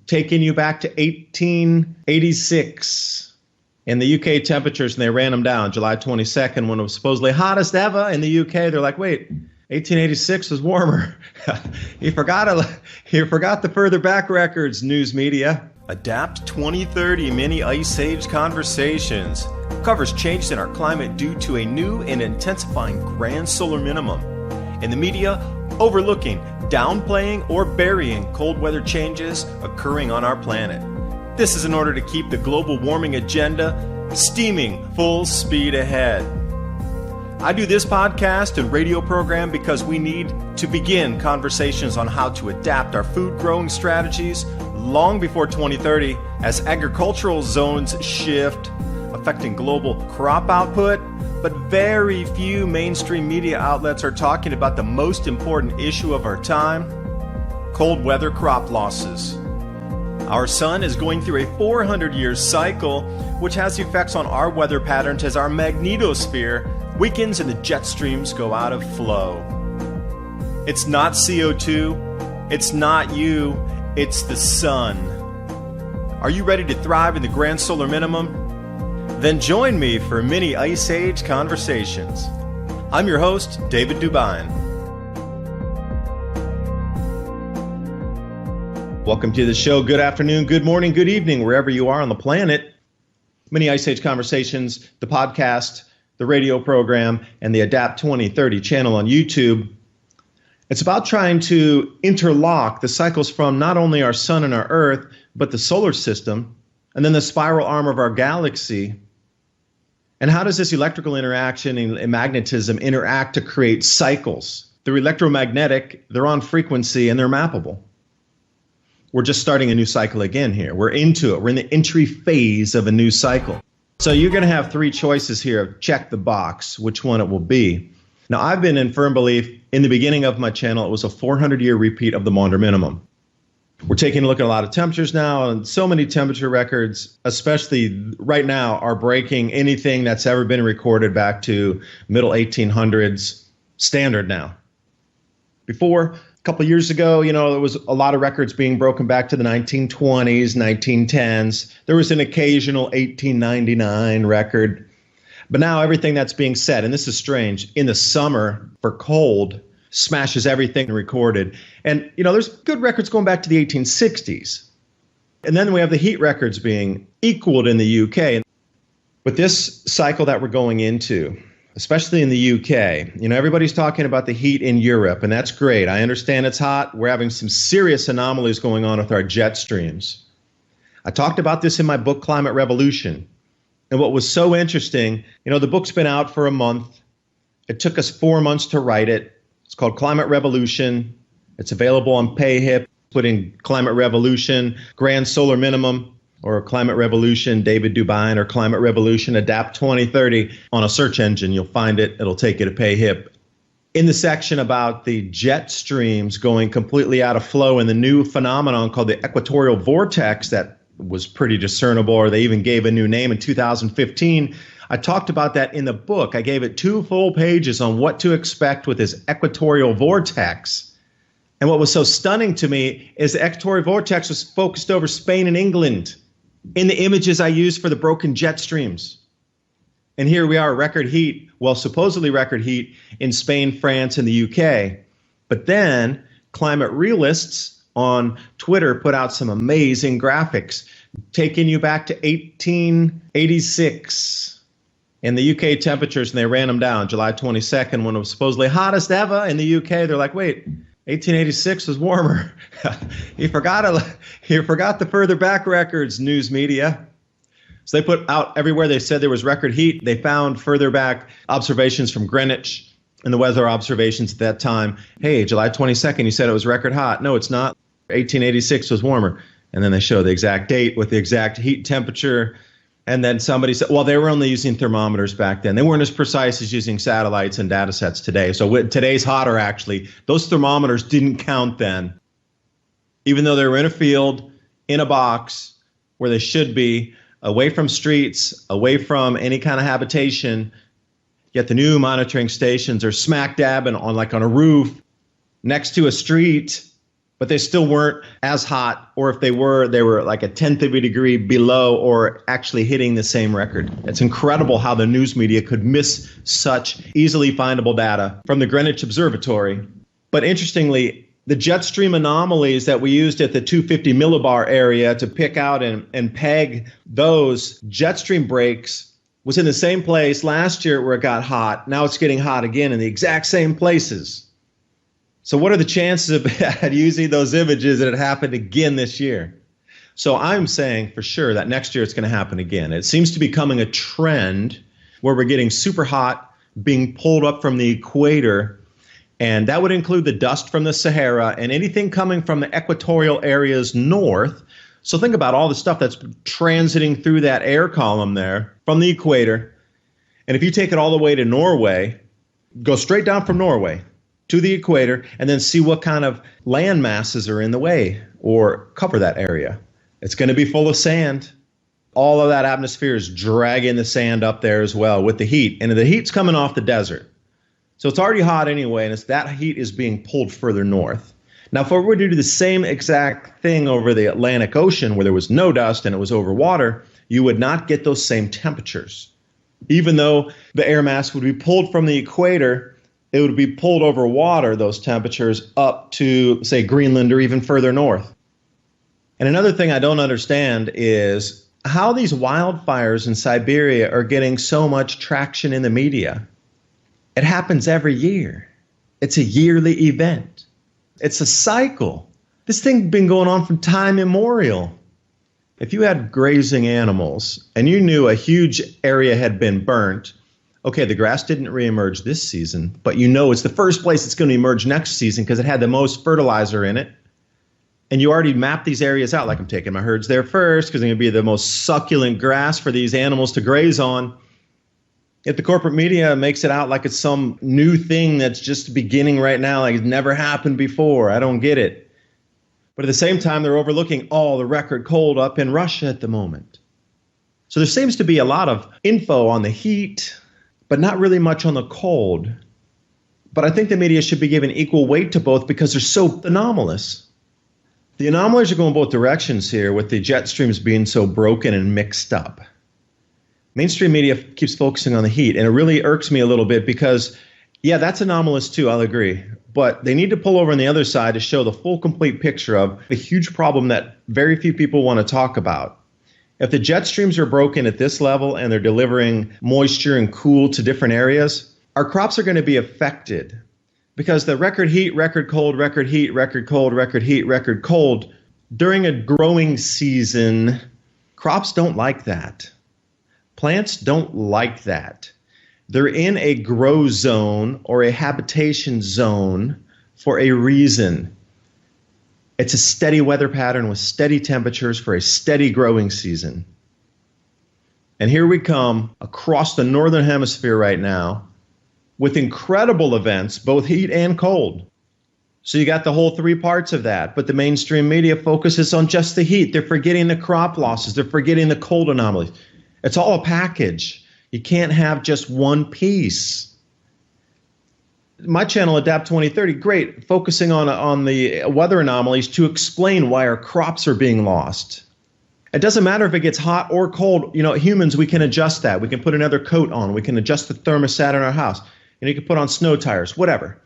taking you back to 1886 in the UK temperatures, and they ran them down July 22nd when it was supposedly hottest ever in the UK. They're like, wait, 1886 was warmer. You forgot the further back records, news media. Adapt 2030 Mini Ice Age Conversations covers changes in our climate due to a new and intensifying grand solar minimum. In the media, overlooking, downplaying, or burying cold weather changes occurring on our planet. This is in order to keep the global warming agenda steaming full speed ahead. I do this podcast and radio program because we need to begin conversations on how to adapt our food growing strategies long before 2030 as agricultural zones shift, affecting global crop output, but very few mainstream media outlets are talking about the most important issue of our time, cold weather crop losses. Our sun is going through a 400-year cycle, which has effects on our weather patterns as our magnetosphere weakens and the jet streams go out of flow. It's not CO2, it's not you, it's the sun. Are you ready to thrive in the grand solar minimum? Then join me for Mini Ice Age Conversations. I'm your host, David Dubine. Welcome to the show. Good afternoon, good morning, good evening, wherever you are on the planet. Mini Ice Age Conversations, the podcast, the radio program, and the Adapt 2030 channel on YouTube. It's about trying to interlock the cycles from not only our sun and our earth, but the solar system, and then the spiral arm of our galaxy. And how does this electrical interaction and magnetism interact to create cycles? They're electromagnetic, they're on frequency, and they're mappable. We're just starting a new cycle again here. We're into it. We're in the entry phase of a new cycle. So you're going to have three choices here of check the box, which one it will be. Now, I've been in firm belief in the beginning of my channel, it was a 400-year repeat of the Maunder minimum. We're taking a look at a lot of temperatures now, and so many temperature records, especially right now, are breaking anything that's ever been recorded back to middle 1800s standard now. Before, a couple of years ago, there was a lot of records being broken back to the 1920s, 1910s. There was an occasional 1899 record. But now everything that's being said, and this is strange, in the summer for cold, smashes everything recorded. And, there's good records going back to the 1860s. And then we have the heat records being equaled in the UK. With this cycle that we're going into, especially in the UK, everybody's talking about the heat in Europe, and that's great. I understand it's hot. We're having some serious anomalies going on with our jet streams. I talked about this in my book, Climate Revolution. And what was so interesting, the book's been out for a month. It took us 4 months to write it. It's called Climate Revolution. It's available on PayHip. Put in Climate Revolution, Grand Solar Minimum, or Climate Revolution, David Dubine, or Climate Revolution, Adapt 2030 on a search engine. You'll find it. It'll take you to PayHip. In the section about the jet streams going completely out of flow and the new phenomenon called the equatorial vortex that was pretty discernible, or they even gave a new name in 2015. I talked about that in the book. I gave it 2 full pages on what to expect with this equatorial vortex. And what was so stunning to me is the equatorial vortex was focused over Spain and England in the images I used for the broken jet streams. And here we are, record heat, well, supposedly record heat in Spain, France, and the UK. But then climate realists on Twitter put out some amazing graphics, taking you back to 1886 in the UK temperatures, and they ran them down July 22nd when it was supposedly hottest ever in the UK. They're like, wait, 1886 was warmer. You forgot the further back records, news media. So they put out everywhere they said there was record heat. They found further back observations from Greenwich and the weather observations at that time. Hey, July 22nd, you said it was record hot. No, it's not. 1886 was warmer. And then they show the exact date with the exact heat temperature. And then somebody said, well, they were only using thermometers back then. They weren't as precise as using satellites and data sets today. So today's hotter, actually. Those thermometers didn't count then. Even though they were in a field, in a box, where they should be, away from streets, away from any kind of habitation. Yet the new monitoring stations are smack dab on a roof next to a street. but they still weren't as hot, or if they were like a tenth of a degree below or actually hitting the same record. It's incredible how the news media could miss such easily findable data from the Greenwich Observatory. But interestingly, the jet stream anomalies that we used at the 250 millibar area to pick out and peg those jet stream breaks was in the same place last year where it got hot. Now it's getting hot again in the exact same places. So what are the chances of using those images that it happened again this year? So I'm saying for sure that next year it's going to happen again. It seems to be becoming a trend where we're getting super hot, being pulled up from the equator, and that would include the dust from the Sahara and anything coming from the equatorial areas north. So think about all the stuff that's transiting through that air column there from the equator. And if you take it all the way to Norway, go straight down from Norway to the equator, and then see what kind of land masses are in the way or cover that area. It's going to be full of sand. All of that atmosphere is dragging the sand up there as well with the heat. And the heat's coming off the desert. So it's already hot anyway, and that heat is being pulled further north. Now, if we were to do the same exact thing over the Atlantic Ocean where there was no dust and it was over water, you would not get those same temperatures. Even though the air mass would be pulled from the equator, it would be pulled over water, those temperatures, up to, say, Greenland or even further north. And another thing I don't understand is how these wildfires in Siberia are getting so much traction in the media. It happens every year. It's a yearly event. It's a cycle. This thing's been going on from time immemorial. If you had grazing animals and you knew a huge area had been burnt, okay, the grass didn't reemerge this season, but you know it's the first place it's going to emerge next season because it had the most fertilizer in it. And you already mapped these areas out, like I'm taking my herds there first because they're going to be the most succulent grass for these animals to graze on. If the corporate media makes it out like it's some new thing that's just beginning right now, like it's never happened before, I don't get it. But at the same time, they're overlooking all the record cold up in Russia at the moment. So there seems to be a lot of info on the heat, but not really much on the cold. But I think the media should be given equal weight to both because they're so anomalous. The anomalies are going both directions here with the jet streams being so broken and mixed up. Mainstream media keeps focusing on the heat, and it really irks me a little bit because, yeah, that's anomalous too, I'll agree. But they need to pull over on the other side to show the full, complete picture of a huge problem that very few people want to talk about. If the jet streams are broken at this level and they're delivering moisture and cool to different areas, our crops are going to be affected because the record heat, record cold, record heat, record cold, record heat, record cold during a growing season, crops don't like that. Plants don't like that. They're in a grow zone or a habitation zone for a reason. It's a steady weather pattern with steady temperatures for a steady growing season. And here we come across the northern hemisphere right now with incredible events, both heat and cold. So you got the whole three parts of that, but the mainstream media focuses on just the heat. They're forgetting the crop losses. They're forgetting the cold anomalies. It's all a package. You can't have just one piece. My channel, Adapt 2030, great, focusing on the weather anomalies to explain why our crops are being lost. It doesn't matter if it gets hot or cold. You know, humans, we can adjust that. We can put another coat on. We can adjust the thermostat in our house. And you can put on snow tires, whatever.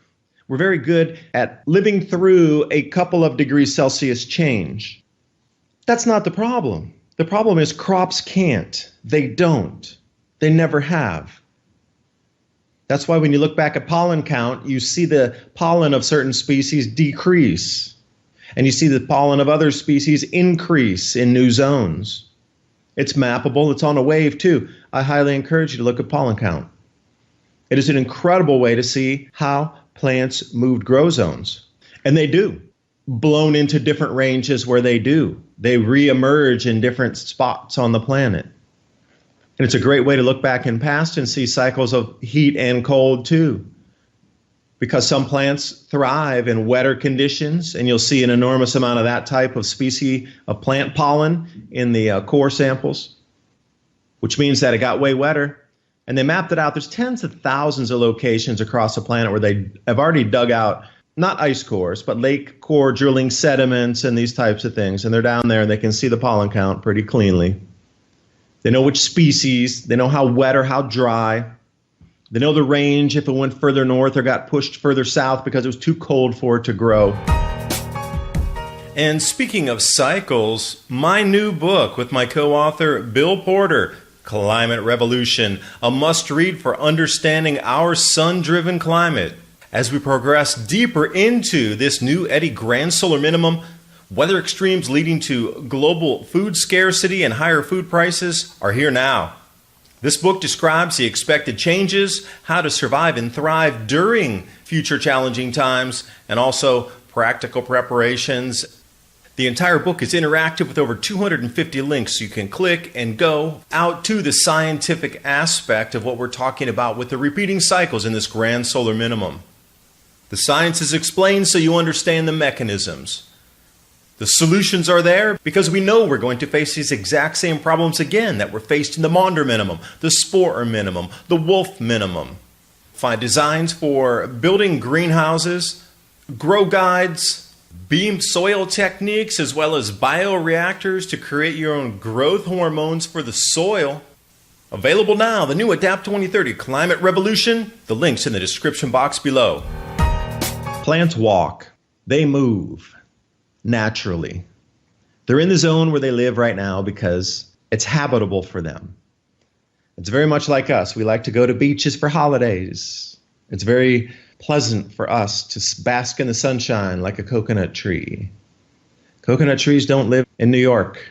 We're very good at living through a couple of degrees Celsius change. That's not the problem. The problem is crops can't. They don't. They never have. That's why when you look back at pollen count, you see the pollen of certain species decrease. And you see the pollen of other species increase in new zones. It's mappable. It's on a wave too. I highly encourage you to look at pollen count. It is an incredible way to see how plants moved grow zones. And they do. Blown into different ranges where they do. They reemerge in different spots on the planet. And it's a great way to look back in past and see cycles of heat and cold too. Because some plants thrive in wetter conditions, and you'll see an enormous amount of that type of species of plant pollen in the core samples, which means that it got way wetter. And they mapped it out. There's tens of thousands of locations across the planet where they have already dug out not ice cores, but lake core drilling sediments and these types of things. And they're down there and they can see the pollen count pretty cleanly. They know which species. They know how wet or how dry. They know the range if it went further north or got pushed further south because it was too cold for it to grow. And speaking of cycles, my new book with my co-author Bill Porter, Climate Revolution, a must-read for understanding our sun-driven climate. As we progress deeper into this new Eddy grand solar minimum, weather extremes leading to global food scarcity and higher food prices are here now. This book describes the expected changes, how to survive and thrive during future challenging times, and also practical preparations. The entire book is interactive with over 250 links, so you can click and go out to the scientific aspect of what we're talking about with the repeating cycles in this grand solar minimum. The science is explained so you understand the mechanisms. The solutions are there because we know we're going to face these exact same problems again that were faced in the Maunder minimum, the Sporer minimum, the Wolf minimum. Find designs for building greenhouses, grow guides, beamed soil techniques, as well as bioreactors to create your own growth hormones for the soil. Available now, the new Adapt 2030 Climate Revolution. The link's in the description box below. Plants walk. They move. Naturally. They're in the zone where they live right now because it's habitable for them. It's very much like us. We like to go to beaches for holidays. It's very pleasant for us to bask in the sunshine like a coconut tree. Coconut trees don't live in New York.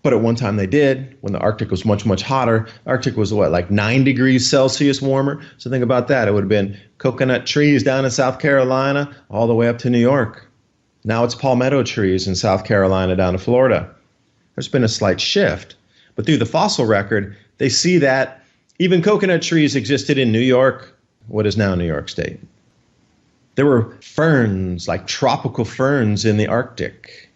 But at one time they did, when the Arctic was much, much hotter. Arctic was like 9 degrees Celsius warmer? So think about that. It would have been coconut trees down in South Carolina all the way up to New York. Now it's palmetto trees in South Carolina down to Florida. There's been a slight shift. But through the fossil record, they see that even coconut trees existed in New York, what is now New York State. There were ferns, like tropical ferns in the Arctic.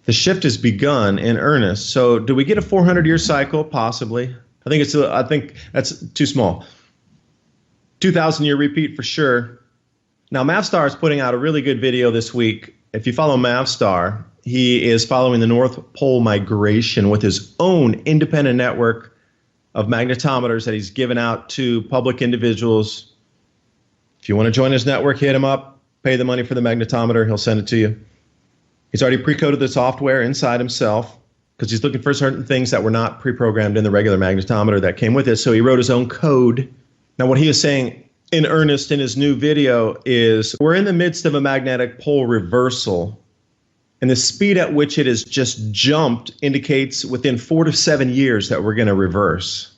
The shift has begun in earnest. So do we get a 400-year cycle? Possibly. I think that's too small. 2,000-year repeat for sure. Now, Mavstar is putting out a really good video this week. If you follow Mavstar, he is following the North Pole migration with his own independent network of magnetometers that he's given out to public individuals. If you want to join his network, hit him up, pay the money for the magnetometer, he'll send it to you. He's already pre-coded the software inside himself because he's looking for certain things that were not pre-programmed in the regular magnetometer that came with it. So he wrote his own code. Now, what he is saying in earnest in his new video is we're in the midst of a magnetic pole reversal, and the speed at which it has just jumped indicates within 4 to 7 years that we're going to reverse.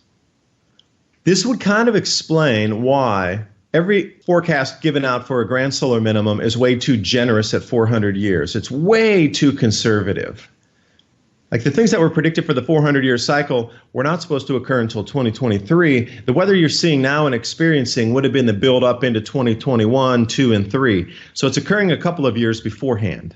This would kind of explain why every forecast given out for a grand solar minimum is way too generous at 400 years. It's way too conservative. Like the things that were predicted for the 400-year cycle were not supposed to occur until 2023. The weather you're seeing now and experiencing would have been the build up into 2021, 2, and 3. So it's occurring a couple of years beforehand.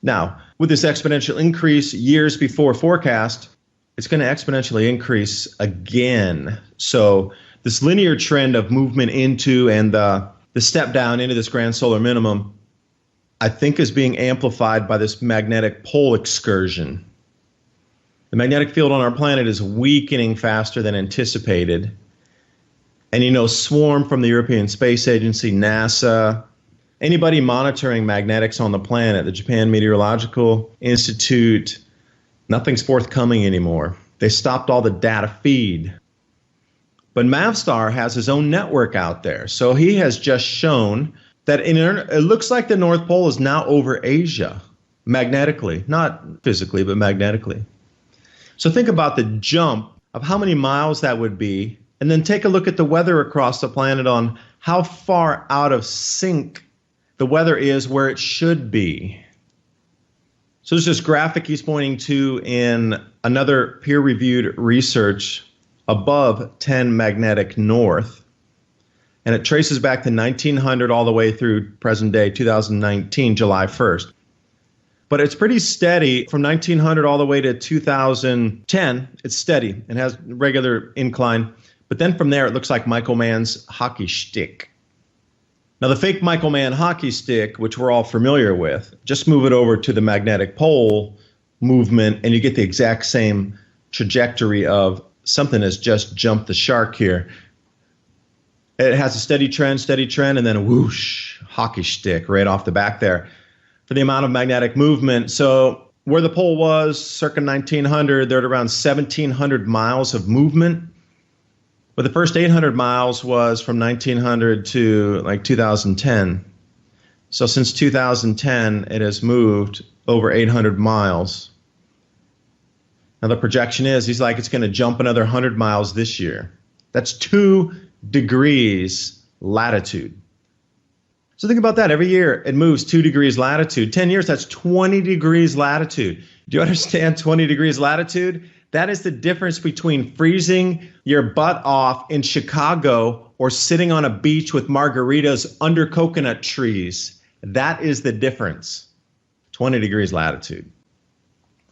Now, with this exponential increase years before forecast, it's going to exponentially increase again. So this linear trend of movement into and the step down into this grand solar minimum, I think, is being amplified by this magnetic pole excursion. The magnetic field on our planet is weakening faster than anticipated. And, Swarm from the European Space Agency, NASA, anybody monitoring magnetics on the planet, the Japan Meteorological Institute, nothing's forthcoming anymore. They stopped all the data feed. But Mavstar has his own network out there. So he has just shown that it looks like the North Pole is now over Asia, magnetically, not physically, but magnetically. So think about the jump of how many miles that would be, and then take a look at the weather across the planet on how far out of sync the weather is where it should be. So there's this graphic he's pointing to in another peer-reviewed research above 10 magnetic north. And it traces back to 1900 all the way through present day, 2019, July 1st. But it's pretty steady from 1900 all the way to 2010. It's steady and has regular incline. But then from there, it looks like Michael Mann's hockey stick. Now, the fake Michael Mann hockey stick, which we're all familiar with, just move it over to the magnetic pole movement, and you get the exact same trajectory of something has just jumped the shark here. It has a steady trend, and then a whoosh, hockey stick right off the back there for the amount of magnetic movement. So where the pole was circa 1900, they're at around 1,700 miles of movement. But the first 800 miles was from 1900 to like 2010. So since 2010, it has moved over 800 miles. Now the projection is, he's like, it's going to jump another 100 miles this year. That's 2 degrees latitude. So think about that. Every year it moves 2 degrees latitude. 10 years, that's 20 degrees latitude. Do you understand 20 degrees latitude? That is the difference between freezing your butt off in Chicago or sitting on a beach with margaritas under coconut trees. That is the difference. 20 degrees latitude.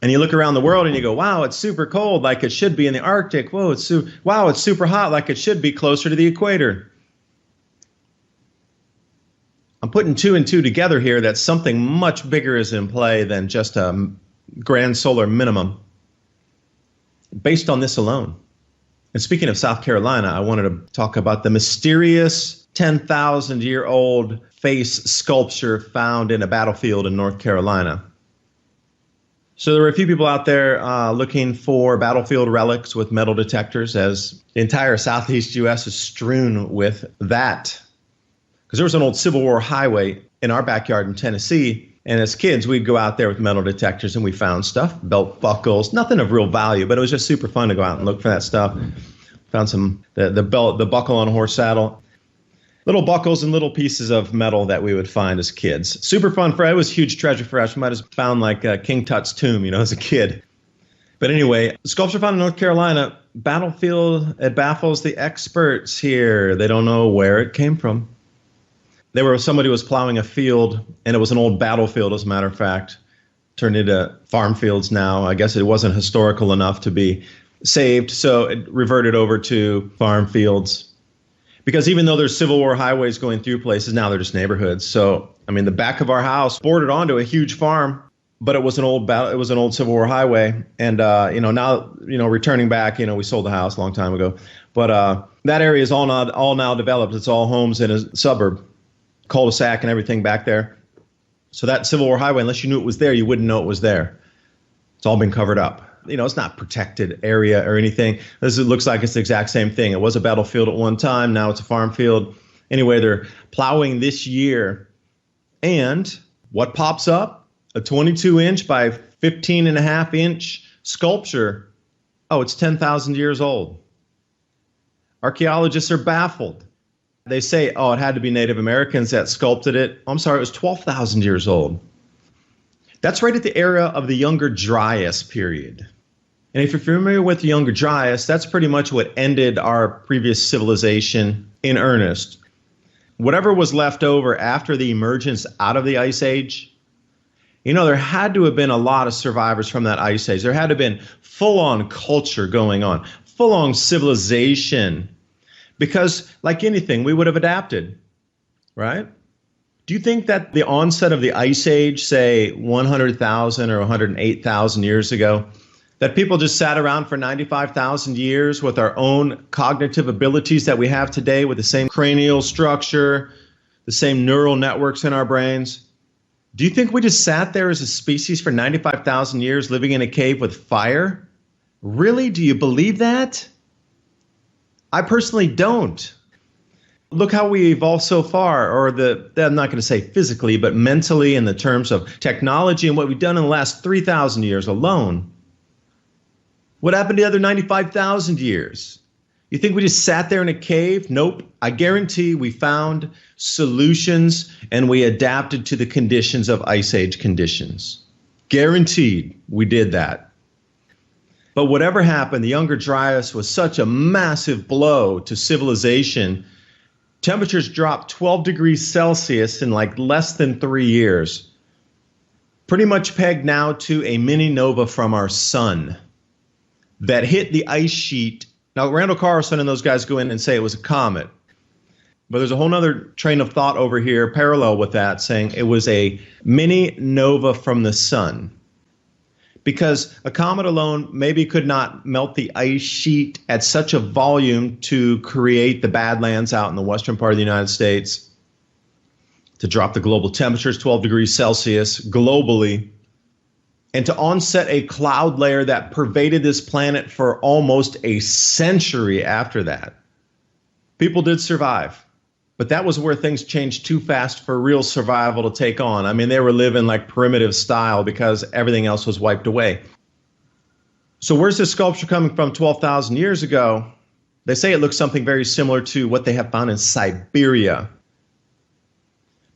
And you look around the world and you go, wow, it's super cold like it should be in the Arctic. Whoa, it's super hot like it should be closer to the equator. I'm putting 2 and 2 together here that something much bigger is in play than just a grand solar minimum based on this alone. And speaking of South Carolina, I wanted to talk about the mysterious 10,000-year-old face sculpture found in a battlefield in North Carolina. So there were a few people out there looking for battlefield relics with metal detectors, as the entire southeast U.S. is strewn with that. Because there was an old Civil War highway in our backyard in Tennessee, and as kids, we'd go out there with metal detectors and we found stuff, belt buckles, nothing of real value, but it was just super fun to go out and look for that stuff. Found some, the buckle on a horse saddle, little buckles and little pieces of metal that we would find as kids. Super fun. It was a huge treasure for us. We might have found like King Tut's tomb, as a kid. But anyway, sculpture found in North Carolina, battlefield, it baffles the experts here. They don't know where it came from. Somebody was plowing a field, and it was an old battlefield, as a matter of fact, turned into farm fields now. I guess it wasn't historical enough to be saved, so it reverted over to farm fields. Because even though there's Civil War highways going through places, now they're just neighborhoods. So, the back of our house bordered onto a huge farm, but it was an old Civil War highway. And now returning back, we sold the house a long time ago. But that area is all now developed. It's all homes in a suburb, cul-de-sac and everything back there. So that Civil War highway, unless you knew it was there, you wouldn't know it was there. It's all been covered up. It's not protected area or anything. It looks like it's the exact same thing. It was a battlefield at one time. Now it's a farm field. Anyway, they're plowing this year. And what pops up? A 22-inch by 15.5-inch sculpture. Oh, it's 10,000 years old. Archaeologists are baffled. They say, it had to be Native Americans that sculpted it. I'm sorry, it was 12,000 years old. That's right at the era of the Younger Dryas period. And if you're familiar with the Younger Dryas, that's pretty much what ended our previous civilization in earnest. Whatever was left over after the emergence out of the Ice Age, there had to have been a lot of survivors from that Ice Age. There had to have been full-on culture going on, full-on civilization. Because, like anything, we would have adapted, right? Do you think that the onset of the Ice Age, say 100,000 or 108,000 years ago, that people just sat around for 95,000 years with our own cognitive abilities that we have today, with the same cranial structure, the same neural networks in our brains? Do you think we just sat there as a species for 95,000 years living in a cave with fire? Really? Do you believe that? I personally don't. Look how we evolved so far, I'm not going to say physically, but mentally, in the terms of technology and what we've done in the last 3,000 years alone. What happened to the other 95,000 years? You think we just sat there in a cave? Nope. I guarantee we found solutions and we adapted to the conditions of Ice Age conditions. Guaranteed we did that. But whatever happened, the Younger Dryas was such a massive blow to civilization. Temperatures dropped 12 degrees Celsius in like less than 3 years. Pretty much pegged now to a mini nova from our sun that hit the ice sheet. Now, Randall Carlson and those guys go in and say it was a comet. But there's a whole other train of thought over here parallel with that, saying it was a mini nova from the sun. Because a comet alone maybe could not melt the ice sheet at such a volume to create the Badlands out in the western part of the United States, to drop the global temperatures 12 degrees Celsius globally, and to onset a cloud layer that pervaded this planet for almost a century after that. People did survive. But that was where things changed too fast for real survival to take on. I mean, they were living like primitive style because everything else was wiped away. So where's this sculpture coming from 12,000 years ago? They say it looks something very similar to what they have found in Siberia.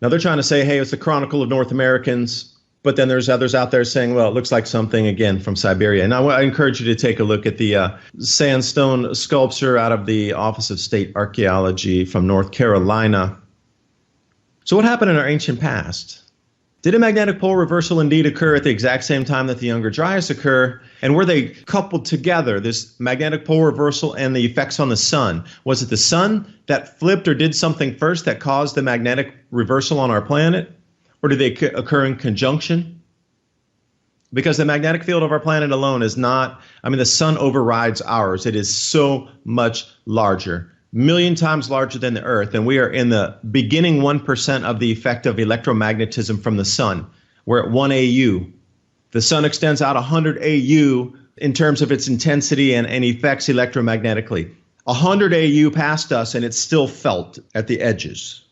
Now they're trying to say, hey, it's the Chronicle of North Americans. But then there's others out there saying, well, it looks like something, again, from Siberia. And I encourage you to take a look at the sandstone sculpture out of the Office of State Archaeology from North Carolina. So what happened in our ancient past? Did a magnetic pole reversal indeed occur at the exact same time that the Younger Dryas occur? And were they coupled together, this magnetic pole reversal and the effects on the sun? Was it the sun that flipped or did something first that caused the magnetic reversal on our planet? Or do they occur in conjunction? Because the magnetic field of our planet alone is not, the sun overrides ours. It is so much larger, million times larger than the Earth. And we are in the beginning 1% of the effect of electromagnetism from the sun. We're at 1 AU. The sun extends out 100 AU in terms of its intensity and effects electromagnetically. 100 AU past us and it's still felt at the edges.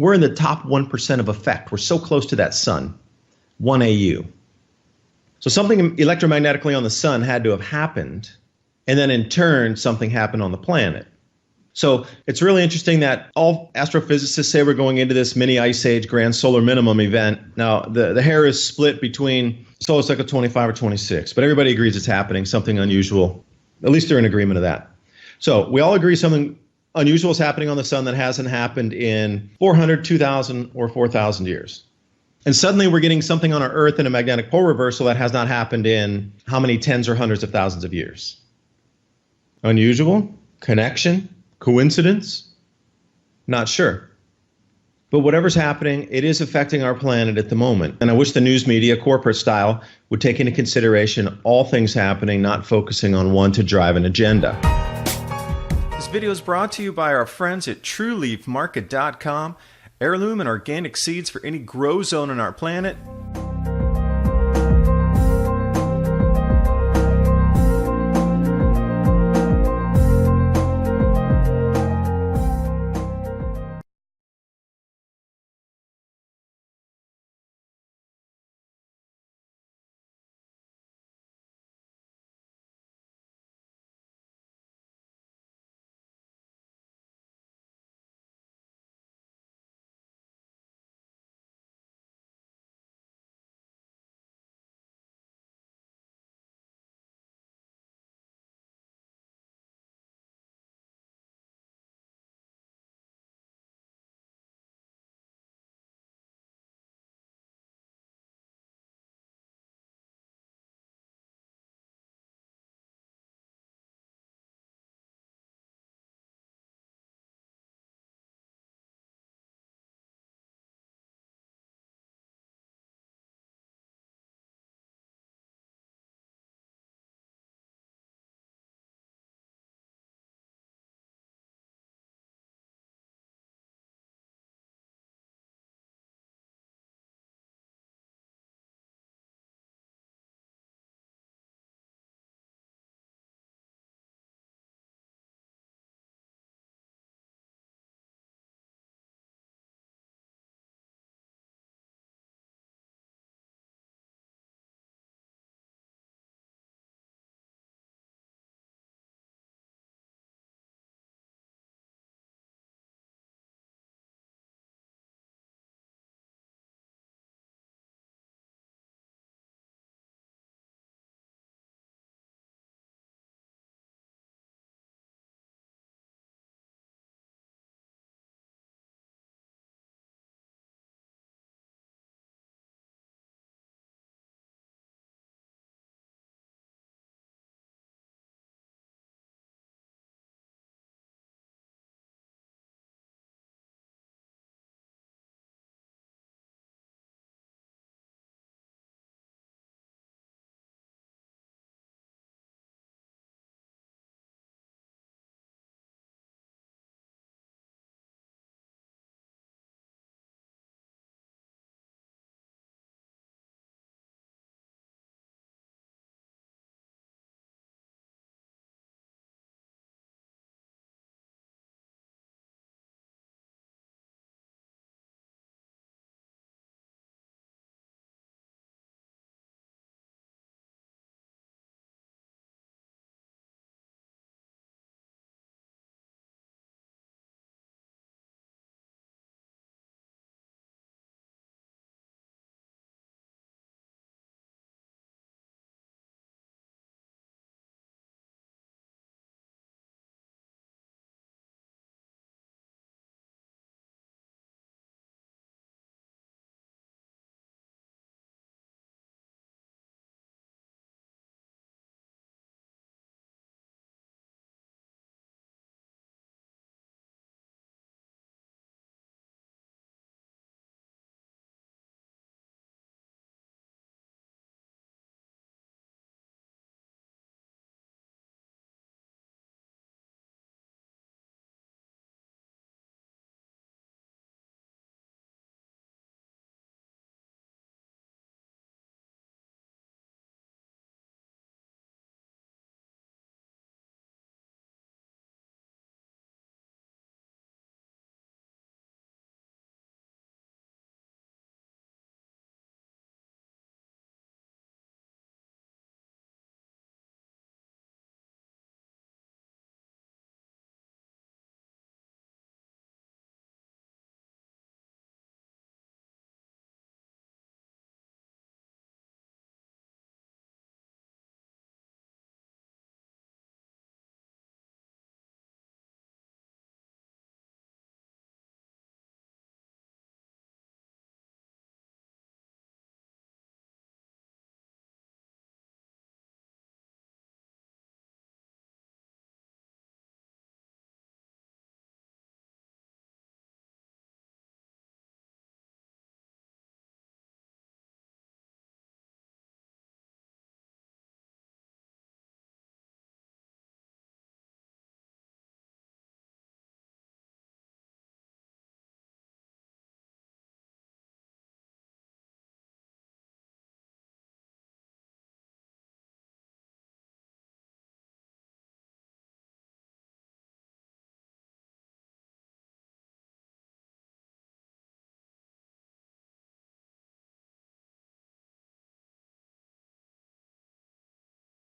We're in the top 1% of effect. We're so close to that sun, 1 AU. So something electromagnetically on the sun had to have happened, and then in turn, something happened on the planet. So it's really interesting that all astrophysicists say we're going into this mini ice age grand solar minimum event. Now, the hair is split between solar cycle 25 or 26, but everybody agrees it's happening, something unusual. At least they're in agreement of that. So we all agree something unusual is happening on the sun that hasn't happened in 400, 2,000, or 4,000 years. And suddenly we're getting something on our Earth in a magnetic pole reversal that has not happened in how many tens or hundreds of thousands of years? Unusual? Connection? Coincidence? Not sure. But whatever's happening, it is affecting our planet at the moment. And I wish the news media, corporate style, would take into consideration all things happening, not focusing on one to drive an agenda. This video is brought to you by our friends at TrueLeafMarket.com. Heirloom and organic seeds for any grow zone on our planet.